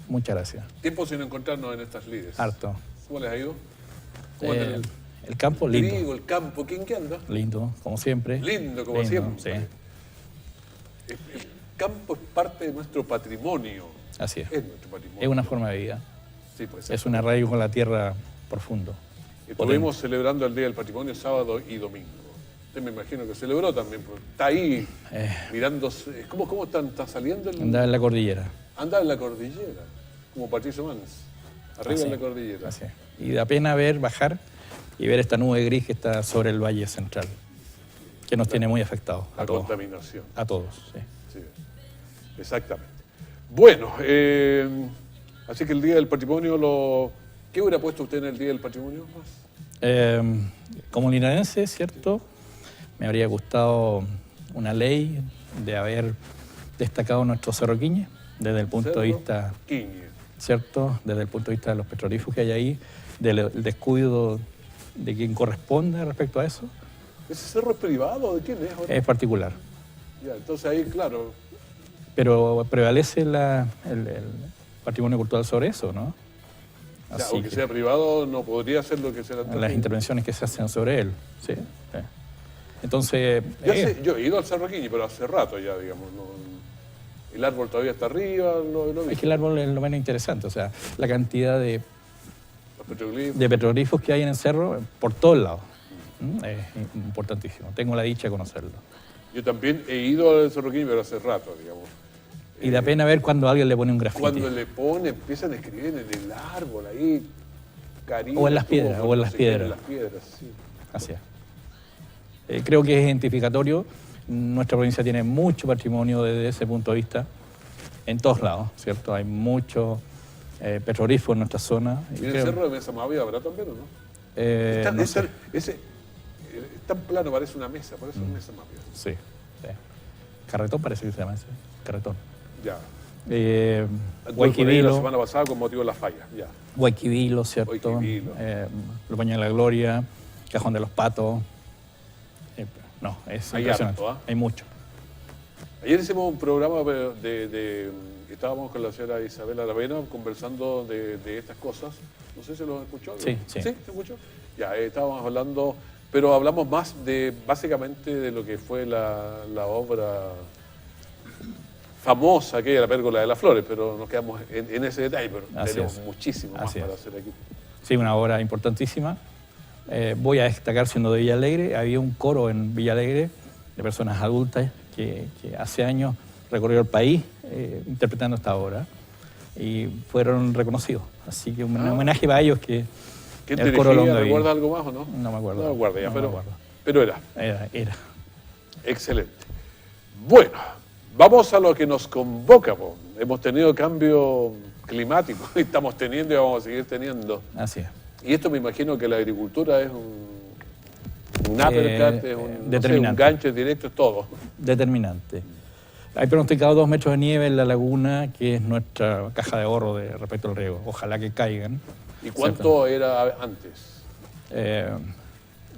Muchas gracias. Tiempo sin encontrarnos en estas lides. Harto. ¿Cómo les ha ido? ¿Cómo anda El campo, lindo. trigo, el campo? ¿Quién qué anda? Lindo, como siempre. Lindo, como siempre. Sí, El campo es parte de nuestro patrimonio. así es. Es nuestro patrimonio. Es una forma de vida. Sí, pues. Es un arraigo con la tierra profundo. Estuvimos celebrando el Día del Patrimonio sábado y domingo. Usted me imagino que celebró también, porque está ahí mirándose. ¿Cómo está saliendo? Andaba en la cordillera. Anda en la cordillera, como Patricio Mans. Arriba Así, en la cordillera. así es. Y da pena bajar y ver esta nube gris que está sobre el valle central, que nos tiene muy afectados a La todos. contaminación. A todos, sí. Sí, exactamente. Bueno, así que el Día del Patrimonio, ¿qué hubiera puesto usted en el Día del Patrimonio más? Como linarense, ¿cierto? Me habría gustado una ley de haber destacado nuestro Cerro Quiñe desde el punto de vista, Quiñe. ¿cierto? Desde el punto de vista de los petrolíferos que hay ahí, del descuido de quien corresponde respecto a eso. ¿Ese cerro es privado? ¿De quién es ahora? Es particular. Ya, entonces ahí, claro, Pero prevalece el patrimonio cultural sobre eso, ¿no? ya, aunque sea privado, no podría ser lo que sea antes. Las intervenciones que se hacen sobre él, sí. Entonces... Yo he ido al Cerro Quiñe, pero hace rato ya, digamos. El árbol todavía está arriba, es que el árbol es lo menos interesante, o sea, la cantidad de los petroglifos que hay en el cerro por todos lados. Es importantísimo. Tengo la dicha de conocerlo. Yo también he ido al Cerro Quiñe, pero hace rato, digamos. Y da pena ver cuando alguien le pone un grafiti. Cuando le pone, empiezan a escribir en el árbol, ahí, cariño. O en las piedras, En las piedras, sí. Así es. Creo que es identificatorio. Nuestra provincia tiene mucho patrimonio desde ese punto de vista, en todos lados, ¿cierto? Hay mucho petrolífero en nuestra zona. ¿Y en el Cerro de Mesa Mavia habrá también o no? No sé. Es tan plano, parece una mesa, parece una mesa Mavia. Sí. Carretón parece que se llama ese. Carretón. Ya. Guayquivilo. La semana pasada con motivo de la falla, ya. Guayquivilo, ¿cierto? Guayquivilo. Los Baños de la Gloria, Cajón de los Patos. No, es Hay impresionante. harto, Hay mucho. Ayer hicimos un programa estábamos con la señora Isabel Aravena conversando de estas cosas. No sé si lo escuchó. Sí. ¿Sí? ¿Se escuchó? Ya, estábamos hablando, pero hablamos más básicamente de lo que fue la obra famosa, que era la Pérgola de las Flores, pero nos quedamos en ese detalle, pero tenemos muchísimo más para hacer aquí. Sí, una obra importantísima. Voy a destacar, siendo de Villa Alegre, había un coro en Villa Alegre de personas adultas que hace años recorrió el país interpretando esta obra y fueron reconocidos. Así que un homenaje para ellos que ¿Quién el coro dirigía? ¿Recuerda algo más o no? No me acuerdo. No me acuerdo ya, no pero, me acuerdo. Pero era. Era. Excelente. Bueno, vamos a lo que nos convoca. Hemos tenido cambio climático y estamos teniendo y vamos a seguir teniendo. Así es. Y esto me imagino que la agricultura es un uppercut, es un gancho directo, es todo. Determinante. Hay pronosticado 2 metros de nieve en la laguna, que es nuestra caja de ahorro respecto al riego. Ojalá que caigan. ¿Y cuánto era antes?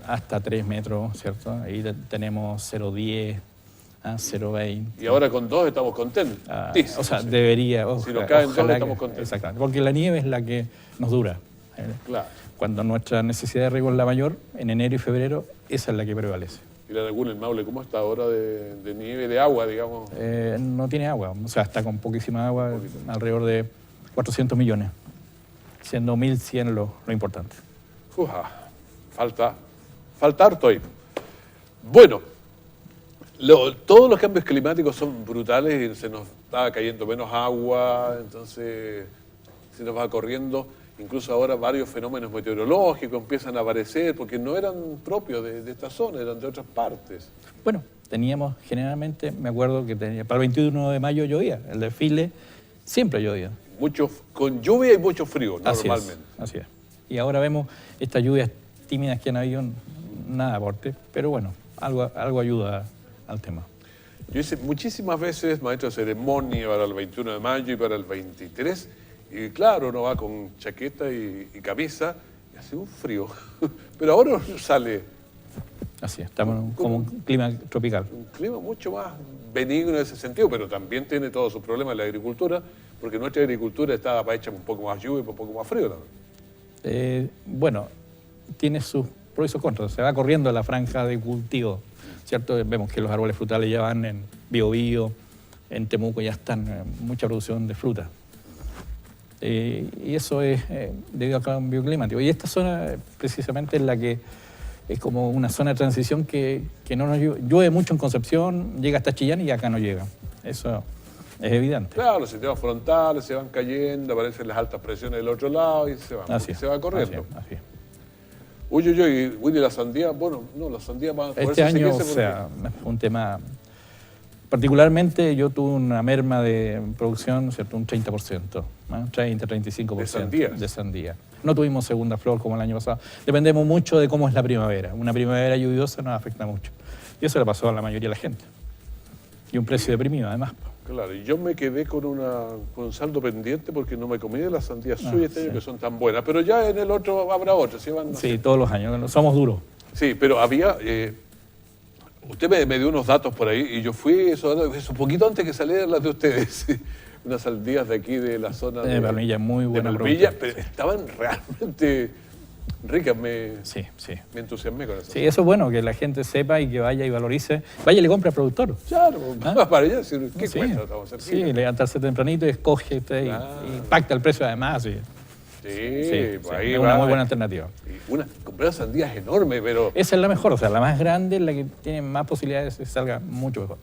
Hasta 3 metros, ¿cierto? Ahí tenemos 0,10, 0,20. Y ahora con 2 estamos contentos. O sea, debería. Si nos caen 2 estamos contentos. Exactamente, porque la nieve es la que nos dura. Claro. Cuando nuestra necesidad de riego es la mayor, en enero y febrero, esa es la que prevalece. ¿Y la laguna, el Maule, cómo está ahora de nieve, de agua, digamos? No tiene agua, o sea, está con poquísima agua, alrededor de 400 millones, siendo 1.100 lo importante. Falta harto ahí. Bueno, todos los cambios climáticos son brutales y se nos está cayendo menos agua, entonces se nos va corriendo. Incluso ahora varios fenómenos meteorológicos empiezan a aparecer porque no eran propios de esta zona, eran de otras partes. Bueno, teníamos generalmente, me acuerdo que para el 21 de mayo llovía, el desfile siempre llovía. Con lluvia y mucho frío, normalmente. Así es. Y ahora vemos estas lluvias tímidas que han habido, nada aporte, pero bueno, algo ayuda al tema. Yo hice muchísimas veces maestro de ceremonia para el 21 de mayo y para el 23, y claro, uno va con chaqueta y camisa y hace un frío, pero ahora sale. Así es, estamos como un clima tropical. Un clima mucho más benigno en ese sentido, pero también tiene todos sus problemas en la agricultura, Porque nuestra agricultura estaba hecha un poco más lluvia y un poco más frío también. Bueno, tiene sus pros y sus contras. Se va corriendo la franja de cultivo, ¿cierto? Vemos que los árboles frutales ya van en Biobío, en Temuco ya están mucha producción de fruta. Y eso es debido al cambio climático. Y esta zona precisamente es la que es como una zona de transición que no nos llueve mucho en Concepción, llega hasta Chillán y acá no llega. Eso es evidente. Claro, los sistemas frontales se van cayendo, aparecen las altas presiones del otro lado y se van, se va corriendo. Así es. Uy, Willy, la sandía, bueno, no, la sandía más... Este año, o sea, fue un tema... Particularmente yo tuve una merma de producción, ¿cierto? Un 30%, ¿no? 30-35% ¿De sandías? De sandía. No tuvimos segunda flor como el año pasado. Dependemos mucho de cómo es la primavera. Una primavera lluviosa nos afecta mucho. Y eso le pasó a la mayoría de la gente. Y un precio deprimido, además. Claro, y yo me quedé con un saldo pendiente porque no me comí de las sandías suyas este año, que son tan buenas. Pero ya en el otro habrá otras. Sí, todos los años. Somos duros. Sí, pero había... usted me dio unos datos por ahí y yo fui un poquito antes que salieran las de ustedes. Unas sandías de aquí de la zona de Palmilla, muy buena. De Palmilla, pero estaban realmente ricas. Sí. Me entusiasmé con eso. Sí, eso es bueno, que la gente sepa y que vaya y valorice. Vaya y le compre al productor. Claro, para allá. ¿Qué cuesta? Estamos cerquita. Sí, levantarse tempranito y escoge usted y pacta el precio además. Sí, pues ahí es va. una muy buena alternativa. Comprar sandías enormes, pero... Esa es la mejor, o sea, la más grande es la que tiene más posibilidades de que salga mucho mejor.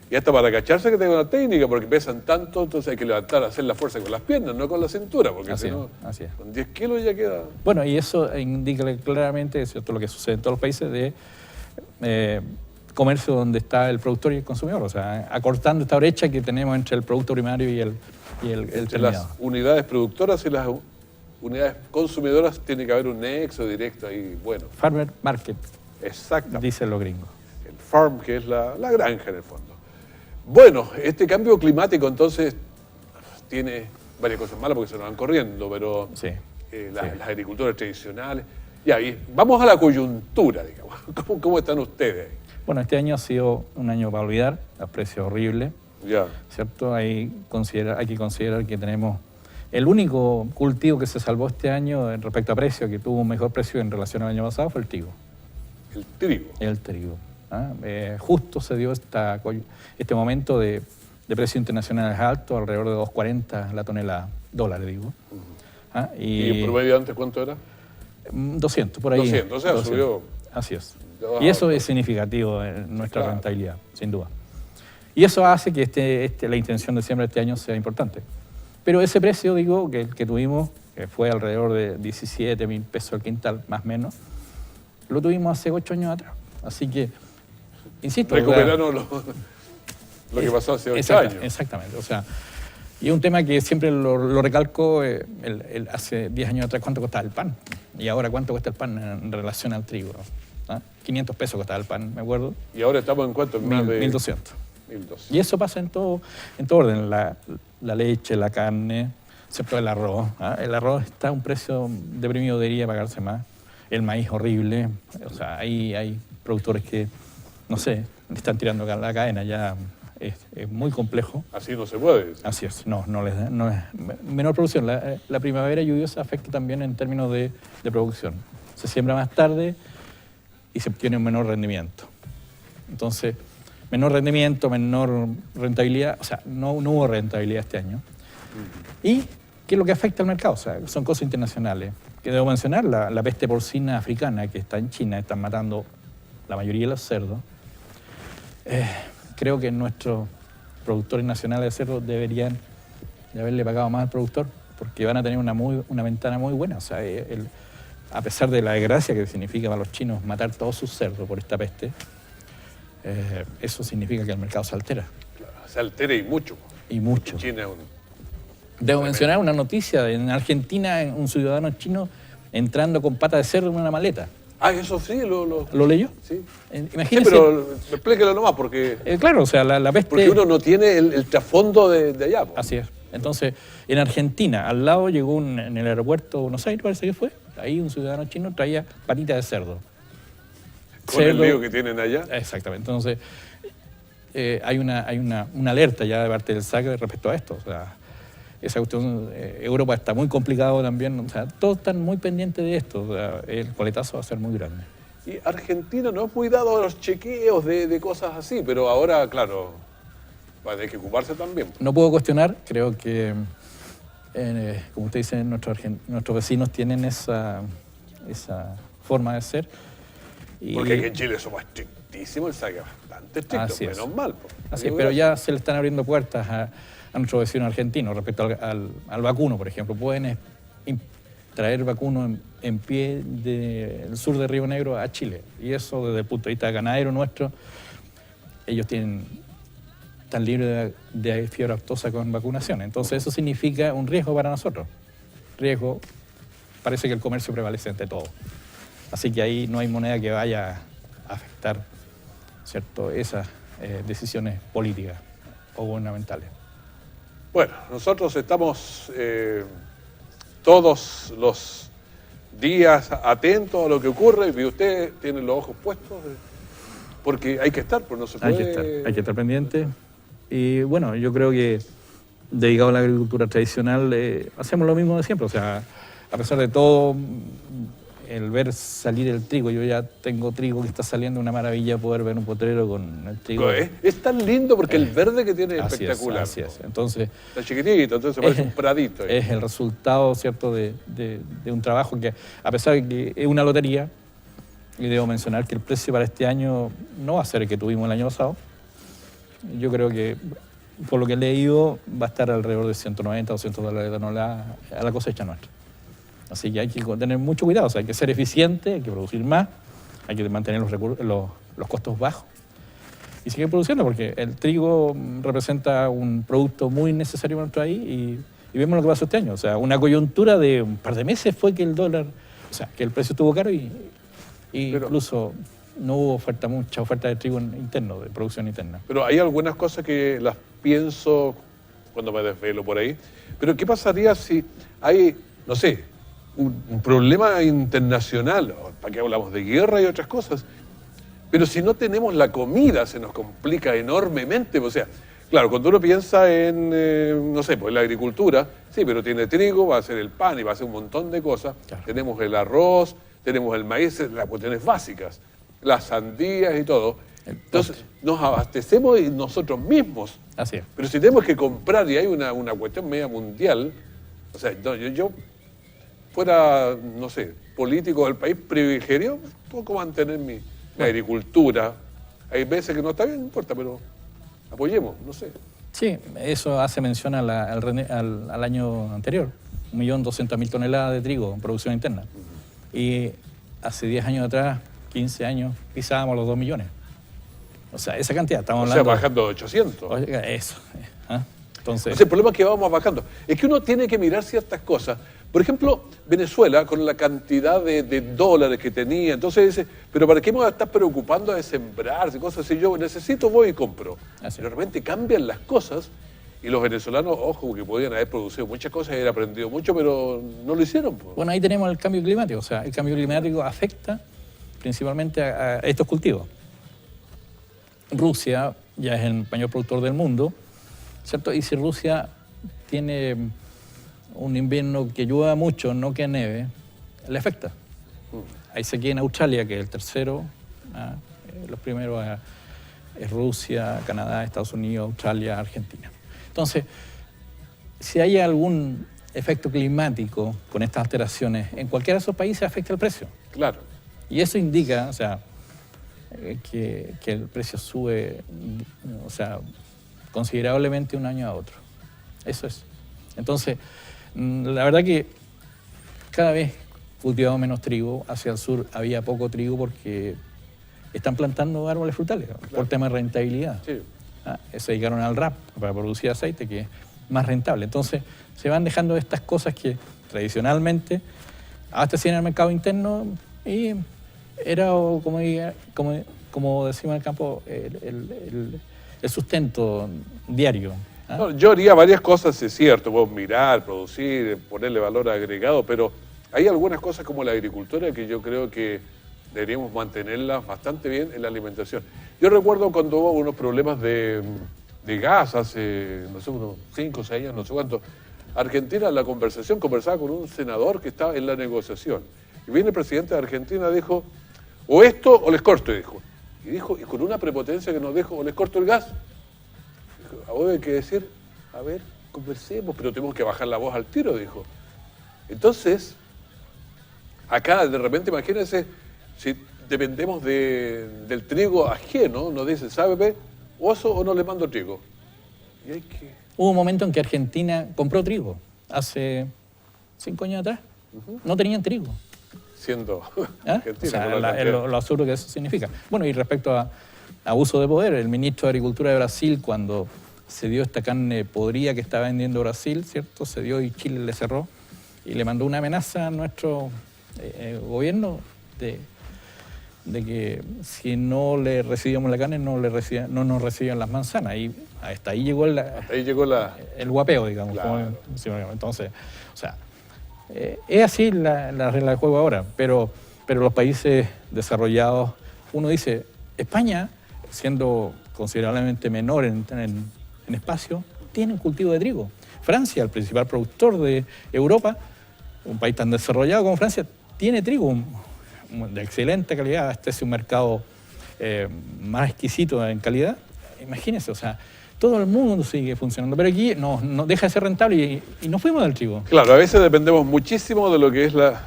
Y hasta para cacharse que tengo una técnica, porque pesan tanto, entonces hay que levantar, hacer la fuerza con las piernas, no con la cintura, porque si no, con 10 kilos ya queda... Bueno, y eso indica claramente, ¿cierto?, lo que sucede en todos los países de comercio donde está el productor y el consumidor, o sea, acortando esta brecha que tenemos entre el producto primario y el entre terminado. Las unidades productoras y las unidades consumidoras tiene que haber un nexo directo ahí, bueno. Farmer Market. Exacto. Dicen los gringos. El farm, que es la granja en el fondo. Bueno, este cambio climático entonces tiene varias cosas malas porque se nos van corriendo, pero las agriculturas tradicionales... Ya, y vamos a la coyuntura, digamos. ¿Cómo están ustedes ahí? Bueno, este año ha sido un año para olvidar, a precio horrible, ya. ¿Cierto? Hay que considerar que tenemos el único cultivo que se salvó este año respecto a precio, que tuvo un mejor precio en relación al año pasado, fue el trigo. ¿El trigo? El trigo. Justo se dio este momento de precio internacional alto, alrededor de 2.40 la tonelada, dólares digo. ¿Y en promedio antes cuánto era? 200, por ahí. 200, o sea, 200. Subió. Así es. Y eso es significativo en nuestra rentabilidad, sin duda. Y eso hace que la intención de siembra de este año sea importante. Pero ese precio, digo, que tuvimos, que fue alrededor de 17.000 pesos el quintal, más o menos, lo tuvimos hace 8 años atrás. Así que, insisto... Recuperaron lo que pasó hace 8 años. Exactamente. O sea, y es un tema que siempre lo recalco, hace 10 años atrás, ¿cuánto costaba el pan? Y ahora, ¿cuánto cuesta el pan en relación al trigo? 500 pesos costaba el pan, me acuerdo. ¿Y ahora estamos en cuánto? 1.200. Y eso pasa en todo orden, la leche, la carne, excepto el arroz. El arroz está a un precio deprimido, debería pagarse más. El maíz horrible, o sea, hay productores que, no sé, le están tirando la cadena, ya es muy complejo. Así no se puede. Así es, no es menor producción. La primavera lluviosa afecta también en términos de producción. Se siembra más tarde y se obtiene un menor rendimiento. Entonces, menor rendimiento, menor rentabilidad, o sea, no hubo rentabilidad este año. ¿Y qué es lo que afecta al mercado? O sea, son cosas internacionales. Que debo mencionar, la peste porcina africana que está en China, están matando la mayoría de los cerdos. Creo que nuestros productores nacionales de cerdos deberían de haberle pagado más al productor, porque van a tener una ventana muy buena. O sea, a pesar de la desgracia que significa para los chinos matar todos sus cerdos por esta peste, eso significa que el mercado se altera. Claro, se altera y mucho. Y mucho. China es Debo mencionar una noticia. En Argentina, un ciudadano chino entrando con pata de cerdo en una maleta. Eso sí, ¿Lo leyó? Sí. Imagínese. Sí, pero explíquelo nomás, porque... claro, o sea, la peste... Porque uno no tiene el trasfondo de allá. Pues. Así es. Entonces, en Argentina, al lado llegó en el aeropuerto de Buenos Aires, parece que fue, ahí un ciudadano chino traía patita de cerdo. Con el lío que tienen allá. Exactamente. Entonces, hay una alerta ya de parte del SAC respecto a esto. O sea, esa cuestión, Europa está muy complicado también, o sea, todos están muy pendientes de esto, o sea, el coletazo va a ser muy grande. Y Argentina no es muy dado a los chequeos de cosas así, pero ahora, claro, va a tener que ocuparse también. No puedo cuestionar, creo que, como usted dice, nuestros vecinos tienen esa forma de ser. Porque aquí en Chile somos estrictísimos, el SAC es bastante estricto, menos mal. Así es, pero ya se le están abriendo puertas a nuestros vecinos argentinos respecto al vacuno, por ejemplo. Pueden traer vacuno en pie del sur de Río Negro a Chile. Y eso, desde el punto de vista ganadero nuestro, ellos están libres de fiebre aftosa con vacunación. Entonces eso significa un riesgo para nosotros. Riesgo, parece que el comercio prevalece ante todo. Así que ahí no hay moneda que vaya a afectar, ¿cierto?, esas decisiones políticas o gubernamentales. Bueno, nosotros estamos todos los días atentos a lo que ocurre, y usted tiene los ojos puestos, porque hay que estar, pues no se puede... Hay que estar pendiente. Y bueno, yo creo que dedicado a la agricultura tradicional hacemos lo mismo de siempre. O sea, a pesar de todo, el ver salir el trigo, yo ya tengo trigo que está saliendo, una maravilla poder ver un potrero con el trigo. Es tan lindo porque el verde que tiene es espectacular. Así es. Entonces, está chiquitito, entonces parece un pradito. Es el resultado, ¿cierto?, de un trabajo que, a pesar de que es una lotería, y debo mencionar que el precio para este año no va a ser el que tuvimos el año pasado. Yo creo que, por lo que he leído, va a estar alrededor de 190 o $200 de tonelada a la cosecha nuestra. Así que hay que tener mucho cuidado, o sea, hay que ser eficiente, hay que producir más, hay que mantener los costos bajos y seguir produciendo, porque el trigo representa un producto muy necesario para nuestro país y vemos lo que pasó este año. O sea, una coyuntura de un par de meses fue que el dólar, o sea, que el precio estuvo caro y incluso no hubo mucha oferta de trigo interno, de producción interna. Pero hay algunas cosas que las pienso cuando me desvelo por ahí. Pero ¿qué pasaría si hay, no sé, un problema internacional? ¿Para qué hablamos de guerra y otras cosas? Pero si no tenemos la comida, se nos complica enormemente. O sea, claro, cuando uno piensa en, no sé, pues la agricultura, sí, pero tiene trigo, va a hacer el pan y va a hacer un montón de cosas. Claro. Tenemos el arroz, tenemos el maíz, las cuestiones básicas, las sandías y todo. Entonces, nos abastecemos nosotros mismos. Así es. Pero si tenemos que comprar y hay una cuestión media mundial, o sea, yo fuera, no sé, político del país, privilegiaría un poco mantener mi agricultura. Hay veces que no está bien, no importa, pero apoyemos, no sé. Sí, eso hace mención al año anterior, 1.200.000 toneladas de trigo en producción interna. Y hace 10 años atrás, 15 años, pisábamos los 2 millones. O sea, esa cantidad, estamos hablando... O sea, bajando de 800. Oiga, eso. Entonces, el problema es que vamos bajando. Es que uno tiene que mirar ciertas cosas. Por ejemplo, Venezuela, con la cantidad de dólares que tenía, entonces dice, pero ¿para qué me voy a estar preocupando de sembrar y cosas así? Yo necesito, voy y compro. Así. Pero de repente cambian las cosas y los venezolanos, ojo, que podían haber producido muchas cosas y haber aprendido mucho, pero no lo hicieron. Pues. Bueno, ahí tenemos el cambio climático. O sea, el cambio climático afecta principalmente a estos cultivos. Rusia ya es el mayor productor del mundo, ¿cierto? Y si Rusia tiene un invierno que llueva mucho, no que nieve, le afecta. Hay sequía en Australia, que es el tercero. Los primeros es Rusia, Canadá, Estados Unidos, Australia, Argentina. Entonces, si hay algún efecto climático con estas alteraciones, en cualquiera de esos países afecta el precio. Claro. Y eso indica, o sea, que el precio sube, o sea, considerablemente un año a otro. Eso es. Entonces, la verdad que cada vez cultivamos menos trigo. Hacia el sur había poco trigo porque están plantando árboles frutales, claro, por tema de rentabilidad. Sí. Se dedicaron al RAP para producir aceite, que es más rentable. Entonces, se van dejando estas cosas que tradicionalmente abastecían el mercado interno y era, como decimos en el campo, el sustento diario. No, yo haría varias cosas, es cierto, puedo mirar, producir, ponerle valor agregado, pero hay algunas cosas como la agricultura que yo creo que deberíamos mantenerlas bastante bien en la alimentación. Yo recuerdo cuando hubo unos problemas de gas hace, no sé, unos 5 o 6 años, no sé cuánto, Argentina, la conversación, conversaba con un senador que estaba en la negociación. Y viene el presidente de Argentina, dijo, o esto o les corto, dijo. Y con una prepotencia que nos dijo, o les corto el gas. Dijo, ahora hay que decir, a ver, conversemos, pero tenemos que bajar la voz al tiro, dijo. Entonces, acá de repente, imagínense, si dependemos del trigo ajeno, nos dicen, ¿sabe, oso o no le mando trigo? Y hay que... Hubo un momento en que Argentina compró trigo, hace 5 años atrás. No tenían trigo. Siendo ¿Ah? Argentina. O sea, con la cantidad. lo absurdo que eso significa. Bueno, y respecto a abuso de poder, el ministro de Agricultura de Brasil, cuando se dio esta carne podrida que estaba vendiendo Brasil, ¿cierto? Se dio y Chile le cerró y le mandó una amenaza a nuestro gobierno de que si no le recibíamos la carne no nos recibían las manzanas. Y hasta ahí llegó el guapeo, digamos. Claro. Entonces, o sea, es así la regla del juego ahora, pero los países desarrollados, uno dice, España, siendo considerablemente menor en espacio, tiene un cultivo de trigo. Francia, el principal productor de Europa, un país tan desarrollado como Francia, tiene trigo de excelente calidad. Este es un mercado más exquisito en calidad. Imagínense, o sea, todo el mundo sigue funcionando, pero aquí no deja de ser rentable y nos fuimos del trigo. Claro, a veces dependemos muchísimo de lo que es la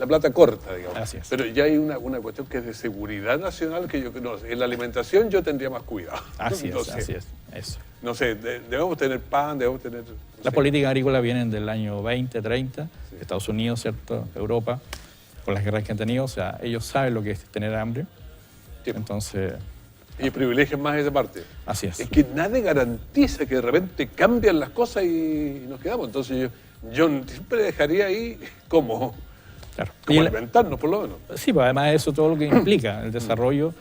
plata corta, digamos. Así es. Pero ya hay una cuestión que es de seguridad nacional que en la alimentación yo tendría más cuidado. Así es, No sé. así es. Eso. No sé, debemos tener pan, debemos tener... Las políticas agrícolas vienen del año 20, 30, sí. Estados Unidos, ¿cierto? Europa, con las guerras que han tenido, o sea, ellos saben lo que es tener hambre. Sí. Entonces... Y privilegian más esa parte. Así es. Es que nadie garantiza que de repente cambian las cosas y nos quedamos. Entonces yo siempre dejaría ahí como alimentarnos, por lo menos. Sí, pues además eso todo lo que implica el desarrollo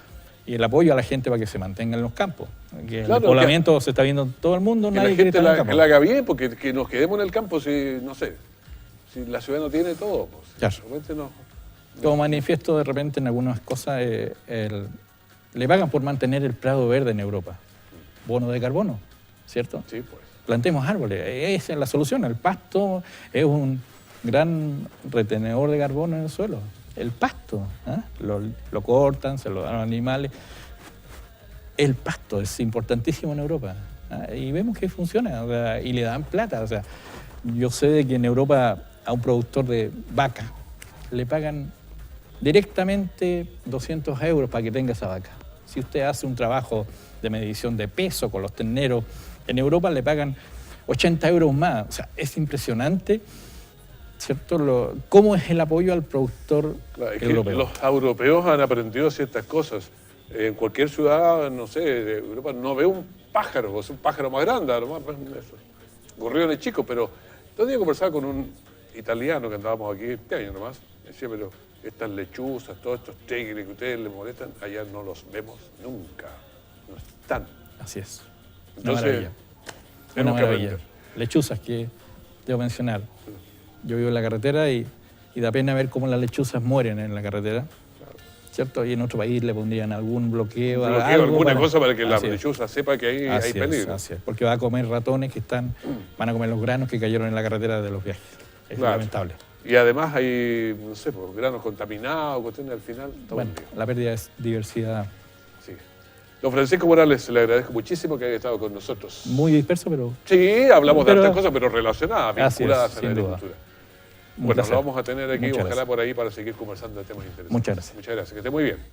y el apoyo a la gente para que se mantenga en los campos. Que claro, el poblamiento se está viendo en todo el mundo, nadie quiere estar en el campo. Que la haga bien, porque que nos quedemos en el campo si, no sé, si la ciudad no tiene todo, pues claro. De repente no. Como manifiesto de repente en algunas cosas, le pagan por mantener el prado verde en Europa. Bono de carbono, ¿cierto? Sí, pues. Plantemos árboles, esa es la solución. El pasto es un gran retenedor de carbono en el suelo. El pasto, lo cortan, se lo dan a los animales. El pasto es importantísimo en Europa. Y vemos que funciona, o sea, y le dan plata. O sea, yo sé de que en Europa a un productor de vaca le pagan directamente 200 euros para que tenga esa vaca. Si usted hace un trabajo de medición de peso con los terneros, en Europa le pagan 80 euros más. O sea, es impresionante, ¿cierto? Cómo es el apoyo al productor europeo. Los europeos han aprendido ciertas cosas. En cualquier ciudad, no sé, de Europa no ve un pájaro, o sea, un pájaro más grande, gorriones chicos, pero todo el día conversaba con un italiano que andábamos aquí este año nomás, decía, pero estas lechuzas, todos estos tigres que ustedes les molestan, allá no los vemos nunca, no están. Así es. Entonces, una maravilla. Lechuzas que debo mencionar. Yo vivo en la carretera y da pena ver cómo las lechuzas mueren en la carretera. ¿Cierto? Y en otro país le pondrían algún bloqueo alguna cosa para que la lechuza sepa que hay peligro. Así es, porque va a comer ratones que van a comer los granos que cayeron en la carretera de los viajes. Es lamentable. Y además hay, no sé, pues, granos contaminados, cuestiones al final. Bueno, la pérdida de diversidad. Sí. Don Francisco Morales, le agradezco muchísimo que haya estado con nosotros. Muy disperso, pero... Sí, hablamos de otras cosas, pero relacionadas, vinculadas a la agricultura. Bueno, lo vamos a tener aquí, ojalá por ahí, para seguir conversando de temas interesantes. Muchas gracias. Muchas gracias, que esté muy bien.